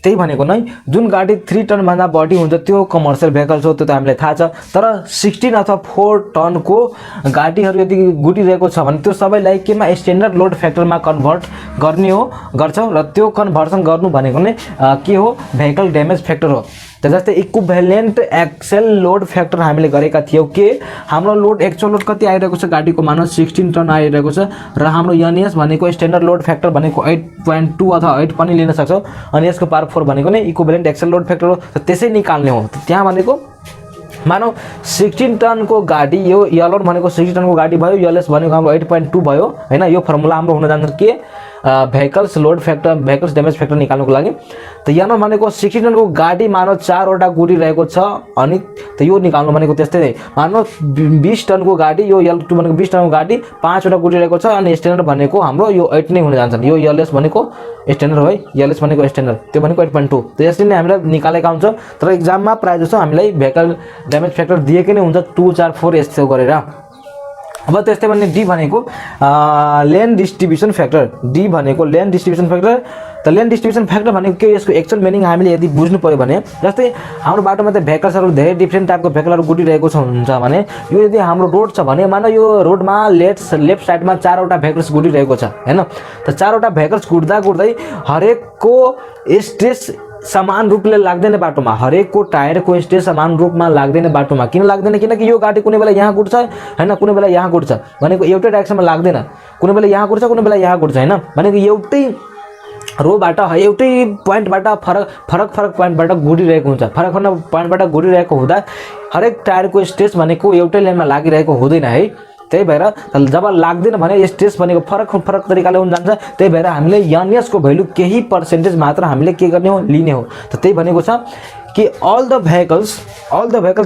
[SPEAKER 1] त्यही भनेको नै जुन गाडी 3 टन भन्दा बढी हुन्छ त्यो कमर्शियल भेहिकल्स हो, त्यो त हामीलाई थाहा छ। तर 16 अथवा 4 टन को गाडीहरु यदि गुडिरहेको छ भने त्यो सबैलाई केमा स्ट्यान्डर्ड लोड फ्याक्टरमा कन्भर्ट गर्ने हो गर्छौं, र त्यो कन्भर्सन गर्नु भनेको नै के हो भेहिकल ड्यामेज फ्याक्टर हो। त जस्तै इक्विभ्यालेन्ट एक्सेल लोड फ्याक्टर हामीले गरेका थियौ के हाम्रो लोड एक्चुअल लोड कति आइरहेको छ गाडीको मानव 16 टन आइरहेको छ, र हाम्रो एनएस भनेको स्ट्यान्डर्ड लोड फ्याक्टर भनेको 8.2 अथवा 8 पनि लिन सक्छौ, अनि यसको पावर 4 भनेको नै इक्विभ्यालेन्ट एक्सेल लोड फ्याक्टर हो। त त्यसै निकाल्ने हो। त्यहाँ भनेको मानौ 16 टन को गाडी, यो यलोड भनेको 16 टन को गाडी भयो, एलएस भनेको हाम्रो 8.2 भयो हैन। यो फर्मुला हाम्रो हुन जान्छ के vehicles load factor vehicles damage factor निकाल्नको लागि। त यहाँ भनेको 16 टन को गाडी मानौ 4 वटा गुडिरहेको छ, अनि त यो निकाल्नु भनेको त्यस्तै नै मानौ 20 टन को गाडी, यो L2 भनेको 20 टन को गाडी 5 वटा गुडिरहेको छ, अनि स्ट्यान्डर्ड भनेको हाम्रो यो 8 नै हुन जान्छ। यो एलएस भनेको स्ट्यान्डर्ड हो है, एलएस भनेको स्ट्यान्डर्ड, त्यो भनेको 8.2। त यसले नै हामीले निकालेका हुन्छ। तर एक्जाममा प्राय जसो हामीलाई भेहिकल ड्यामेज फ्याक्टर दिएकै नै हुन्छ 2 4 4 यस्तो गरेर। अब त्यस्तै भने डी भनेको लेन डिस्ट्रिब्युसन फ्याक्टर। डी भनेको लेन डिस्ट्रिब्युसन फ्याक्टर। त लेन डिस्ट्रिब्युसन फ्याक्टर भनेको के, यसको एक्चुअल मिनिङ हामीले यदि बुझ्नु पर्यो भने जस्तै हाम्रो बाटोमा त भेहिकल्सहरु धेरै डिफरेन्ट टाइपको भेहिकलहरु गुडिरहेको हुन्छ भने यो यदि हाम्रो रोड छ भने मानौ यो रोडमा लेफ्ट साइडमा 4 वटा भेहिकल्स गुडिरहेको छ हैन। त 4 वटा भेहिकल्स गुड्दा गुड्दै हरेकको स्ट्रेस समान रूपले लाग्दैन बाटोमा, हरेकको टायरको स्टेज समान रूपमा लाग्दैन बाटोमा। किन लाग्दैन? किनकि यो गाडी कुनै बेला यहाँ गुड्छ हैन, कुनै बेला यहाँ गुड्छ, भनेको एउटै डाइरेक्सनमा लाग्दैन, कुनै बेला यहाँ गुड्छ कुनै बेला यहाँ गुड्छ हैन, भनेको एउटै रोबाट एउटै पोइन्टबाट फरक फरक फरक पोइन्टबाट गुडिरहेको हुन्छ। फरक फरक पोइन्टबाट गुडिरहेको हुँदा हरेक टायरको स्टेज भनेको एउटै लाइनमा लागिरहेको हुँदैन है। त्यही भएर जब लाग्दैन भने स्टेज भनेको फरक फरक तरिकाले हुन जान्छ। त्यही भएर हामीले एनएस को भ्यालु केही पर्सेन्टेज मात्र हामीले के गर्ने हो, लिने हो। त त्यही भनेको छ कि all the vehicles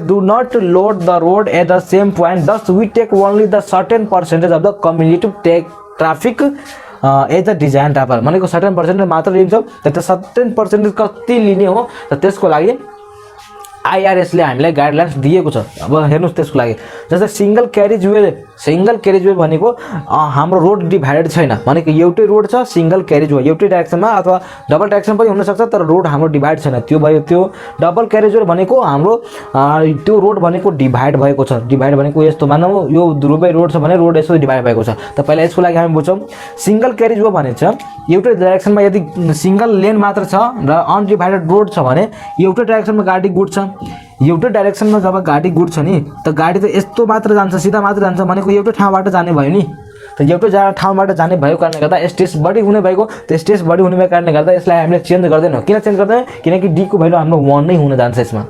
[SPEAKER 1] do not load the road at the same point, thus we take only the certain percentage of the cumulative traffic as a design travel। भनेको सर्टेन पर्सेन्टेज मात्र लिन्छौँ। त्यो सर्टेन पर्सेन्टेज कति लिने हो त त्यसको लागि IRS ले हामीलाई गाइडलाइन्स दिएको छ। अब हेर्नुस् त्यसको लागि जस्तै सिंगल क्यारेज वे भनेको हाम्रो रोड डिभाइडेड छैन, भनेको एउटै रोड छ, सिंगल क्यारेज वे एउटै डाइरेक्सनमा अथवा डबल डाइरेक्सन पनि हुन सक्छ, तर रोड हाम्रो डिभाइड छैन। त्यो भयो त्यो डबल क्यारेज वे भनेको हाम्रो त्यो रोड भनेको डिभाइड भएको छ। डिभाइड भनेको यस्तो मानौ यो दुवै रोड छ भने रोड यसो डिभाइड भएको छ। त पहिला यसको लागि हामी बुझ्छौँ सिंगल क्यारेज वे भनेको छ एउटै डाइरेक्सनमा यदि सिंगल लेन मात्र छ र अनडिभाइडेड रोड छ भने एउटै डाइरेक्सनमा गाडी गुड्छ। एउटै डाइरेक्सनमा जब गाडी गुड्छ नि त गाडी त यस्तो मात्र जान्छ, सिधा मात्र जान्छ, भनेको एउटै ठाउँबाट जाने भयो नि। त एउटै ठाउँबाट जाने भएको कारणले गर्दा स्टेज बढी हुने भएको, त्यो स्टेज बढी हुने भएको कारणले गर्दा यसलाई हामीले चेन्ज गर्दैनौँ। किन चेन्ज गर्दैन? किनकि डी को भ्यालु हाम्रो 1 नै हुन जान्छ यसमा।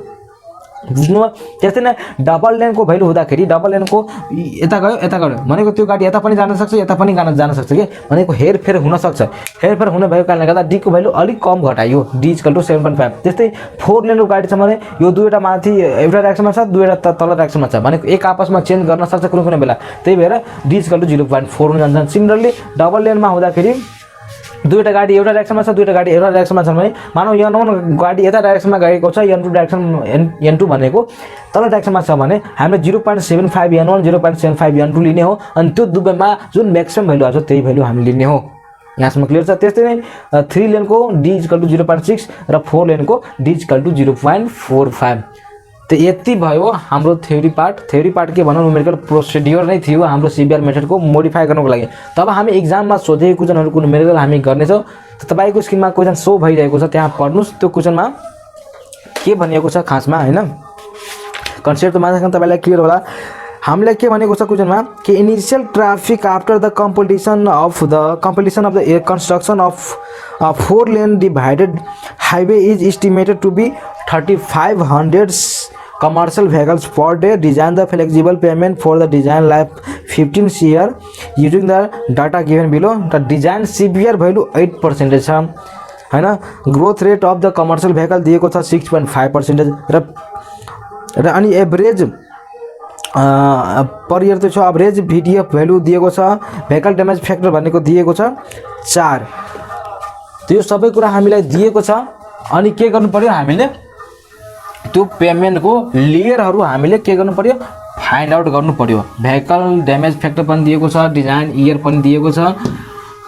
[SPEAKER 1] बुझ्नुभयो? त्यस्तै नै डबल लेनको भ्यालु हुँदाखेरि डबल लेनको यता गयो भनेको त्यो गाडी यता पनि जान सक्छ यता पनि जान सक्छ के, भनेको हेरफेर हुन सक्छ। हेरफेर हुने भएको कारणले गर्दा डी को भ्यालु अलिक कम घटायो, डी = 7.5। त्यस्तै 4 लेनको गाडी छ भने यो दुईवटा माथि एउटा डाइरेक्सनमा छ, दुईवटा तल डाइरेक्सनमा छ, भनेको एक आपसमा चेन्ज गर्न सक्छ कुनै बेला। त्यही भएर डी = 0.4 हुन जान्छ। सिमिलरली डबल लेनमा हुँदाखेरि दुईवटा गाडी एउटा डाइरेक्सनमा छ, दुईवटा गाडी एउटा डाइरेक्सनमा छन् भने मानौ N1 गाडी यता डाइरेक्सनमा गएको छ, N2 भनेको तल डाइरेक्सनमा छ भने हामीले 0.75 N1 0.75 N2 लिने हो। अनि त्यो दुवैमा जुन म्याक्सिमम भ्यालु आउँछ त्यही भ्यालु हामी लिने हो। यहाँसम्म क्लियर छ? त्यस्तै नै 3 लेनको डी = 0.6 र 4 लेनको डी = 0.45। त यति भयो हाम्रो थ्योरी पार्ट के भनौँ न्युमेरिकल प्रोसिड्युर नै थियो हाम्रो सीबीआर मेथडको मोडिफाई गर्नको लागि। तब हामी एक्जाममा सोधेको क्वेशनहरुको न्युमेरिकल हामी गर्नेछौँ। त तपाईको स्क्रिनमा क्वेशन सो भइरहेको छ, त्यहाँ पढ्नुस्। त्यो क्वेशनमा के भनिएको छ खासमा हैन, कन्सेप्ट त मान्छेसँग तपाईलाई क्लियर होला। हामीले के भनेको छ क्वेशनमा कि initial traffic after the completion of the construction of 4 lane divided highway is estimated to be 3500 commercial vehicles per day. Design the flexible payment for the design life 15 year using the data given below. The design CBR value 8% छ हैन। Growth rate of the commercial vehicle दिएको छ 6.5% र अनि एभरेज पर इयर त छ। एभरेज VDF भ्यालु दिएको छ। भेहिकल ड्यामेज फ्याक्टर भनेको दिएको छ 4। त्यो सबै कुरा हामीलाई दिएको छ। अनि के गर्नु पर्यो हामीले त्यो पेमेन्टको लेयरहरु हामीले के गर्नु पर्यो फाइन्ड आउट गर्नु पर्यो। भेहिकल ड्यामेज फ्याक्टर पनि दिएको छ, डिजाइन इयर पनि दिएको छ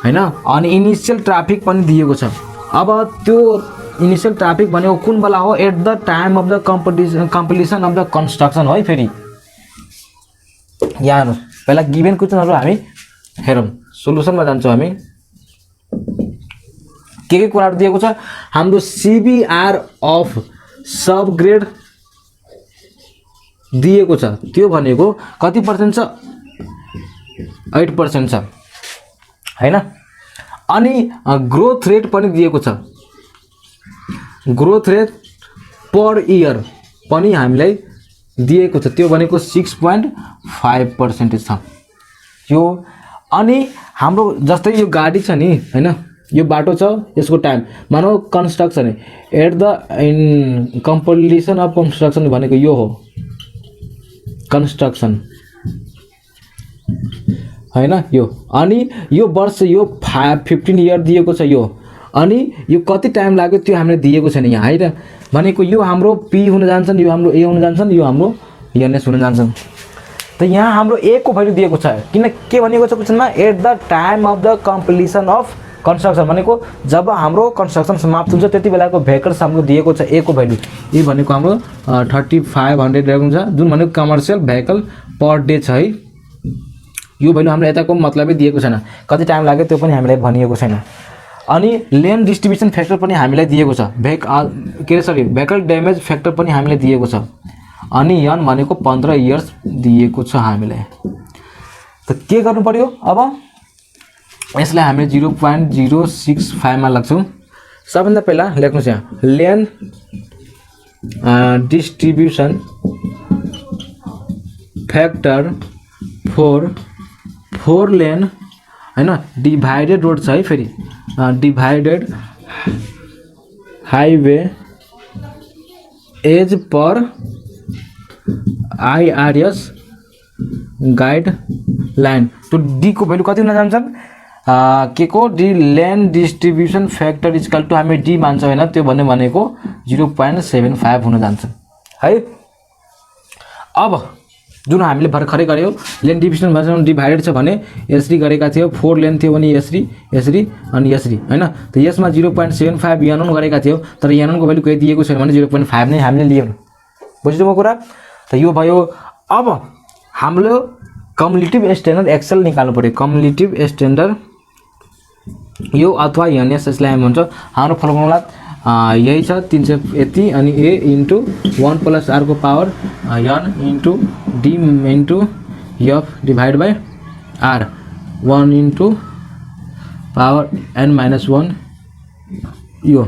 [SPEAKER 1] हैन, अनि इनिशियल ट्राफिक पनि दिएको छ। अब त्यो इनिशियल ट्राफिक भनेको कुन बेला हो? At the time of the completion of the construction हो है। फेरि यहाँ हेर्नु, पहिला गिभन क्वेशनहरु हामी हेरौं, सोलुसनमा जान्छौं हामी। के कुराहरु दिएको छ? हाम्रो CBR अफ सबग्रेड दिएको छ। त्यो भनेको कति पर्सेन्ट छ? 8% छ हैन। अनि ग्रोथ रेट पनि दिएको छ। ग्रोथ रेट पर इयर पनि हामीलाई दिएको छ। त्यो भनेको 6.5% छ यो। अनि हाम्रो जस्तै यो गाडी छ नि हैन, यो बाटो छ, यसको टाइम मानौ construction at the completion of construction भनेको यो हो कन्स्ट्रक्सन हैन यो। अनि यो वर्ष यो 15 इयर दिएको छ यो। अनि यो कति टाइम लाग्यो त्यो हामीले दिएको छैन यहाँ हैन, भनेको यो हाम्रो P हुन जान्छन्, यो हाम्रो A हुन जान्छन्, यो हाम्रो NS हुन जान्छन्। त यहाँ हाम्रो A को भ्यालु दिएको छ। किन के भनेको छ क्वेशनमा? At the time of the completion of construction भनेको जब हाम्रो कन्स्ट्रक्सन समाप्त हुन्छ त्यति बेलाको भेहिकल्स हाम्रो दिएको छ। A को भ्यालु ए भनेको हाम्रो 3500 रहेको हुन्छ, जुन भनेको कमर्शियल भेहिकल पर डे छ है। यो भ्यालु हाम्रो यताको मतलबै दिएको छैन, कति टाइम लाग्यो त्यो पनि हामीलाई भनिएको छैन। अनि लेन डिस्ट्रिब्युसन फ्याक्टर पनि हामीलाई दिएको छ, भेहिकल ड्यामेज फ्याक्टर पनि हामीलाई दिएको छ, अनि यन भनेको 15 इयर्स दिएको छ हामीलाई। त के गर्नु पर्यो अब यसलाई हामीले 0.065 मा लाग्छौं। सबभन्दा पहिला लेख्नुस् यहाँ lane distribution factor four lane हैन डिभाइडेड रोड छ है, फेरि divided highway as per IRS guideline. तो डी को भ्यालु कति हुन जान्छन् के को D lane distribution factor equal to हामी डी मान्छौं हैन, त्यो भन्ने भनेको 0.75 हुन जान्छ है। अब जुन हामीले भर्खरै गर्यो लेन डिस्ट्रिब्युसन भर्सन डिभाइडेड छ भने यसरी गरेका थियो, 4 लेन थियो भने यसरी अनि यसरी हैन। त यसमा 0.75 यानन गरेका थियो, तर यानन को भ्यालु कति दिएको छैन भने 0.5 नै हामीले लियौं। बुझ्नुभयो कुरा? त यो भयो। अब हामीले कम्युलेटिभ स्ट्यान्डर्ड एक्सेल निकाल्नु पर्यो। कम्युलेटिभ स्ट्यान्डर्ड यो अथवा एनएस यसलाई हामी भन्छौं। हाम्रो फर्मुला यही छ 300 यति अनि a इन्टु 1 प्लस r को power n into d into f divide by r 1 into power n minus 1 यो।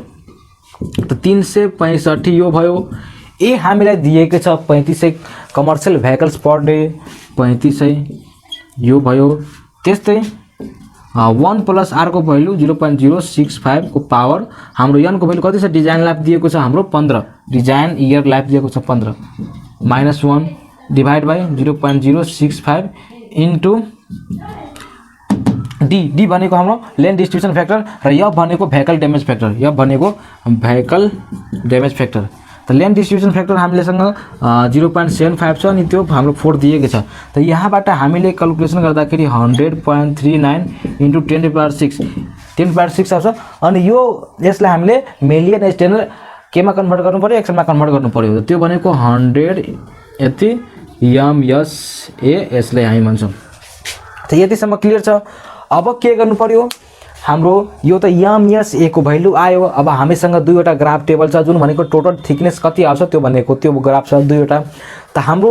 [SPEAKER 1] त 365 यो भयो। ए हामीलाई दिएको छ 3500 कमर्शियल भेहिकल्स पर डे 3500 यो भयो। त्यस्तै 1 प्लस r को भ्यालु 0.065 को पावर हाम्रो n को भ्यालु कति छ डिजाइन लाइफ दिएको छ हाम्रो 15 डिजाइन इयर लाइफ दिएको छ 15 minus 1 divide by 0.065 into D भनेको हाम्रो लेन डिस्ट्रिब्युसन फ्याक्टर र f भनेको भेहिकल ड्यामेज फ्याक्टर। f भनेको भेहिकल ड्यामेज फ्याक्टर। त लेन डिस्ट्रिब्युसन फ्याक्टर हामीलेसँग 0.75 छ अनि त्यो हाम्रो 4 दिएको छ। त यहाँबाट हामीले क्याल्कुलेसन गर्दाखेरि 100.39 इन्टु 10^6 आउँछ। अनि यो यसलाई हामीले मिलियन स्ट्यान्डर्ड केमा कन्भर्ट गर्नु पर्यो, एक्सलमा कन्भर्ट गर्नु पर्यो। त्यो भनेको 100 यति MSA यसलाई हामी भन्छौं। त यतिसम्म क्लियर छ। अब के गर्नु पर्यो हाम्रो यो त MSA को भ्यालु आयो। अब हामीसँग दुईवटा ग्राफ टेबल छ जुन भनेको टोटल थिकनेस कति आउँछ त्यो भनेको त्यो ग्राफ छ दुईवटा। त हाम्रो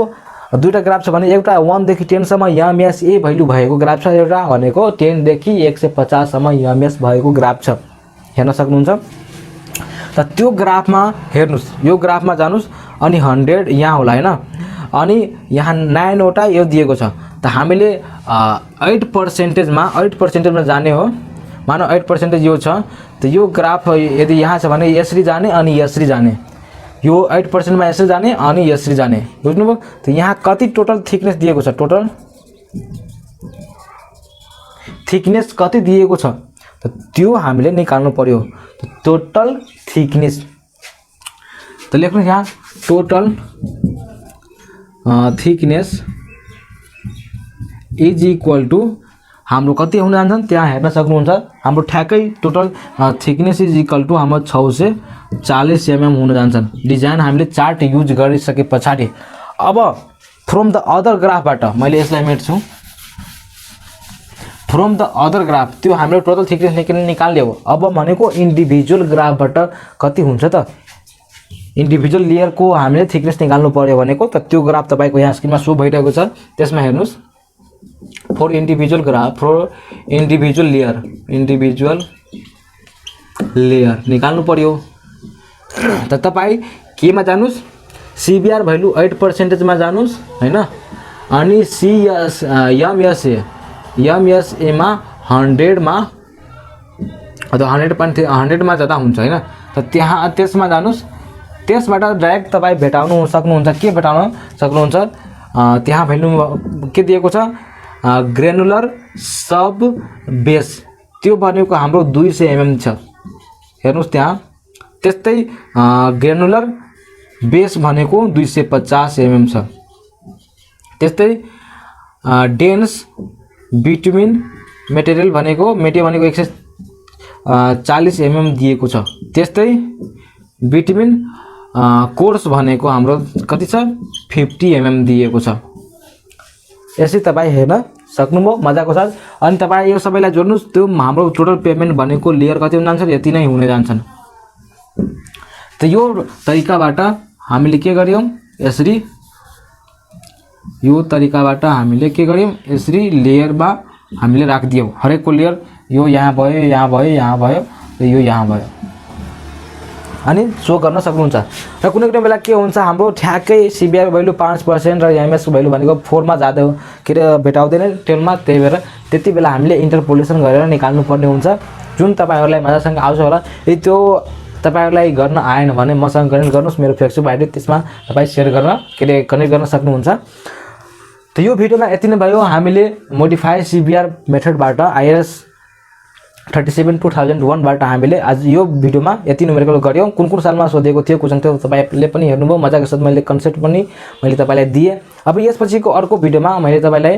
[SPEAKER 1] दुईटा ग्राफ छ भने एउटा 1 देखि 10 सम्म MSA भ्यालु भएको ग्राफ छ, एउटा भनेको 10 देखि 150 सम्म MS भएको ग्राफ छ। हेर्न सक्नुहुन्छ। त त्यो ग्राफमा हेर्नुस्, यो ग्राफमा जानुस् अनि 100 यहाँ होला हैन, अनि यहाँ 9 वटा यो दिएको छ। त हामीले 8% मा जाने हो। मानो 8% यो छ। त यो ग्राफ यदि यहाँ छ भने यसरी जाने अनि यसरी जाने, यो 8% मा यसरी जाने अनि यसरी जाने। बुझ्नुभयो? त यहाँ कति टोटल थिकनेस दिएको छ, टोटल थिकनेस कति दिएको छ त त्यो हामीले निकाल्नु पर्यो। त टोटल थिकनेस त लेख्नु यहाँ total thickness is equal to हाम्रो कति हुन जान्छन् त्यहाँ हेर्न सक्नुहुन्छ। हाम्रो ठ्याक्कै total thickness is equal to हाम्रो 640 mm हुन जान्छन्। डिजाइन हामीले चार्ट युज गरिसके पछाडी अब फ्रम द अदर ग्राफबाट मैले यसलाई मेट्छु। फ्रम द अदर ग्राफ त्यो हाम्रो टोटल थिकनेस निकाल्यो। अब भनेको इन्डिभिजुअल ग्राफबाट कति हुन्छ त इन्डिभिजुअल लेयर को हामीले थिकनेस निकाल्नु पर्यो भनेको। त त्यो ग्राफ तपाईको यहाँ स्क्रिनमा शो भइरहेको छ, त्यसमा हेर्नुस्। For individual graph for individual layer निकाल्नु पर्यो। त तपाई केमा जानुस्, CBR भ्यालु 8% मा जानुस् हैन, अनि MSA मा 100 मा अथवा 100 मा ज्यादा हुन्छ हैन। त त्यहाँ त्यसमा जानुस्। त्यसबाट डाइरेक्ट तपाई भेटाउनु सक्नुहुन्छ। के भेटाउन सक्नुहुन्छ त्यहाँ भ्यालु के दिएको छ ग्रेनुलर सब बेस, त्यो भनेको हाम्रो 200 mm छ। हेर्नुस् त्यहाँ। त्यस्तै ग्रेनुलर बेस भनेको 250 mm छ। त्यस्तै डेन्स बिटुमिन मेटेरियल भनेको 140 mm दिएको छ। त्यस्तै बिटुमिन कोर्स भनेको हाम्रो कति छ 50 mm दिएको छ। यसै तपाई हेर्न सक्नुभयो मजाको साथ। अनि तपाईँ यो सबैलाई जोड्नुहोस्, त्यो हाम्रो टोटल पेमेन्ट भनेको लेयर कति हुन जान्छ, यति नै हुने जान्छन्। त यो तरिकाबाट हामीले के गर्यौं, यसरी यो तरिकाबाट हामीले के गर्यौं, यसरी लेयरमा हामीले राखिदियौं। हरेकको लेयर यो यहाँ भयो, यहाँ भयो, यहाँ भयो, र यो यहाँ भयो, अनि सो गर्न सक्नुहुन्छ। र कुनै कुनै बेला के हुन्छ, हाम्रो ठ्याक्कै सिबिआर भ्यालु 5% र एमएस भ्यालु भनेको 4 मा जाँदै के अरे भेटाउँदैन 10 मा, त्यही भएर त्यति बेला हामीले इन्टरपोलेसन गरेर निकाल्नु पर्ने हुन्छ, जुन तपाईहरुलाई मजासँग आउँछ होला। यदि त्यो तपाईहरुलाई गर्न आएन भने मसँग कनेक्ट गर्नुस्, मेरो फेसबुक आइडी त्यसमा तपाई शेयर गर्न के अरे कनेक्ट गर्न सक्नुहुन्छ। त यो भिडियोमा यति नै भयो। हामीले मोडिफाई सिबिआर मेथडबाट आइआरएस 37/2001 बाट हामीले आज यो भिडियोमा यति न्युमेरिकल गर्यौं। कुन कुन सालमा सोधेको थियो क्वेशन थियो तपाईले पनि हेर्नुभयो, मजाको साथ मैले कन्सेप्ट पनि मैले तपाईलाई दिए। अब यसपछिको अर्को भिडियोमा मैले तपाईलाई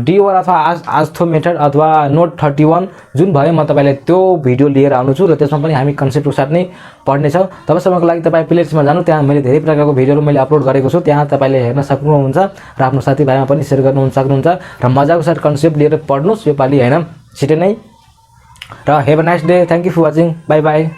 [SPEAKER 1] डीओआर अथवा आस्थो मेथड अथवा नोट 31 जुन भयो म तपाईलाई त्यो भिडियो लिएर आउनु छु, र त्यसमा पनि हामी कन्सेप्टको साथ नै पढ्ने छौं। तबसम्मको लागि तपाई प्लेलिस्टमा जानु, त्यहाँ मैले धेरै प्रकारको भिडियोहरु मैले अपलोड गरेको छु, त्यहाँ तपाईले हेर्न सक्नुहुन्छ र आफ्नो साथीभाइमा पनि शेयर गर्न सक्नुहुन्छ र मजाको साथ कन्सेप्ट लिएर पढ्नुस् यो पाली हैन छिटै नै। र have a nice day, thank you for watching, bye bye.